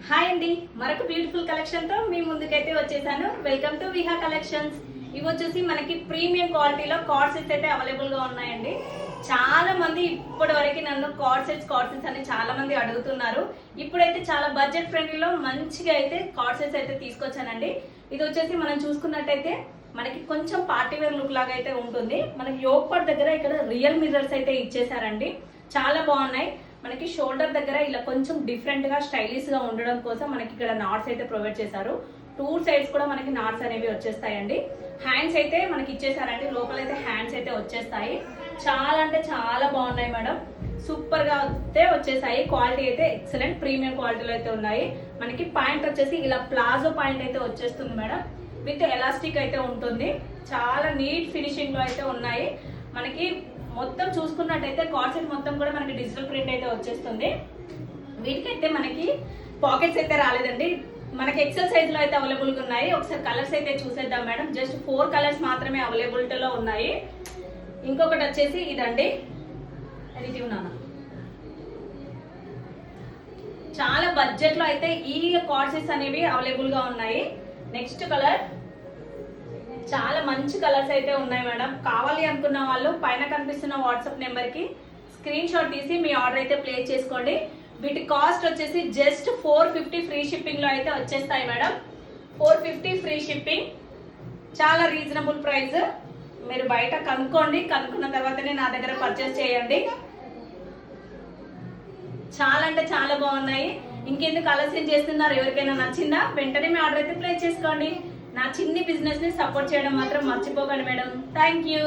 Hi అండి, మరొక beautiful collection తో మీ ముందుకైతే వచ్చేసాను. Welcome to Viha collections. ఇవి వచ్చేసి మనకి ప్రీమియం క్వాలిటీలో కార్డ్ సెట్స్ అయితే అవైలబుల్ గా ఉన్నాయండి. చాలా మంది ఇప్పటి వరకు నన్ను కార్డ్ సెట్స్ అని చాలా మంది అడుగుతున్నారు. ఇప్పుడైతే చాలా బడ్జెట్ ఫ్రెండ్లీలో మంచిగా అయితే కార్డ్ సెట్స్ అయితే తీసుకొచ్చానండి. ఇది వచ్చేసి మనం చూసుకున్నట్టయితే మనకి కొంచెం పార్టీ వేర్ లుక్ లాగా అయితే ఉంటుంది. మనకి యోగ్ పార్ట్ దగ్గర ఇక్కడ రియల్ మిర్రర్స్ అయితే ఇచ్చేసారండి. చాలా బాగున్నాయి. మనకి షోల్డర్ దగ్గర ఇలా కొంచెం డిఫరెంట్ గా స్టైలిష్ గా ఉండడం కోసం మనకి ఇక్కడ నాట్స్ అయితే ప్రొవైడ్ చేశారు. టూ సైడ్స్ కూడా మనకి నాట్స్ అనేవి వచ్చేస్తాయండి. హ్యాండ్స్ అయితే మనకి ఇచ్చేసారండి. లోపల అయితే హ్యాండ్స్ అయితే వచ్చేస్తాయి. చాలా అంటే చాలా బాగున్నాయి మేడం. సూపర్ గా అయితే వచ్చేసాయి. క్వాలిటీ అయితే ఎక్సలెంట్ ప్రీమియం క్వాలిటీలో అయితే ఉన్నాయి. మనకి పాయింట్ వచ్చేసి ఇలా ప్లాజో పాయింట్ అయితే వచ్చేస్తుంది మేడం. విత్ ఎలాస్టిక్ అయితే ఉంటుంది. చాలా నీట్ ఫినిషింగ్ లో అయితే ఉన్నాయి. మనకి మొత్తం చూసుకున్నట్టయితే కార్డ్ సెట్ మొత్తం కూడా మనకి డిజిటల్ ప్రింట్ అయితే వచ్చేస్తుంది. వీటికైతే మనకి పాకెట్స్ అయితే రాలేదండి. మనకి ఎక్సెల్ సైజ్ లో అయితే అవైలబుల్ గా ఉన్నాయి. ఒకసారి కలర్స్ అయితే చూసేద్దాం మేడం. జస్ట్ 4 కలర్స్ మాత్రమే అవైలబిలిటీలో ఉన్నాయి. ఇంకొకటి వచ్చేసి ఇదండి, అది నాన్న. చాలా బడ్జెట్ లో అయితే ఈ కార్డ్ సెట్స్ అనేవి అవైలబుల్ గా ఉన్నాయి. నెక్స్ట్ కలర్ చాలా మంచి కలర్స్ అయితే ఉన్నాయి మేడం. కావాలి అనుకున్న వాళ్ళు పైన కనిపిస్తున్న వాట్సాప్ నెంబర్ కి స్క్రీన్ షాట్ తీసి మీ ఆర్డర్ అయితే ప్లేస్ చేసుకోండి. వీటి కాస్ట్ వచ్చేసి జస్ట్ 450 ఫ్రీ షిప్పింగ్ లో అయితే వచ్చేస్తాయి మేడం. 450 ఫ్రీ షిప్పింగ్, చాలా రీజనబుల్ ప్రైస్. మీరు బయట కనుక్కోండి, కనుక్కున్న తర్వాతనే నా దగ్గర పర్చేస్ చేయండి. చాలా అంటే చాలా బాగున్నాయి. ఇంకెందుకు ఆలస్యం చేస్తున్నారు? ఎవరికైనా నచ్చిందా వెంటనే మీ ఆర్డర్ అయితే ప్లేస్ చేసుకోండి. నా చిన్ని బిజినెస్ ని సపోర్ట్ చేయడం మాత్రం మర్చిపోకండి మేడం. Thank you.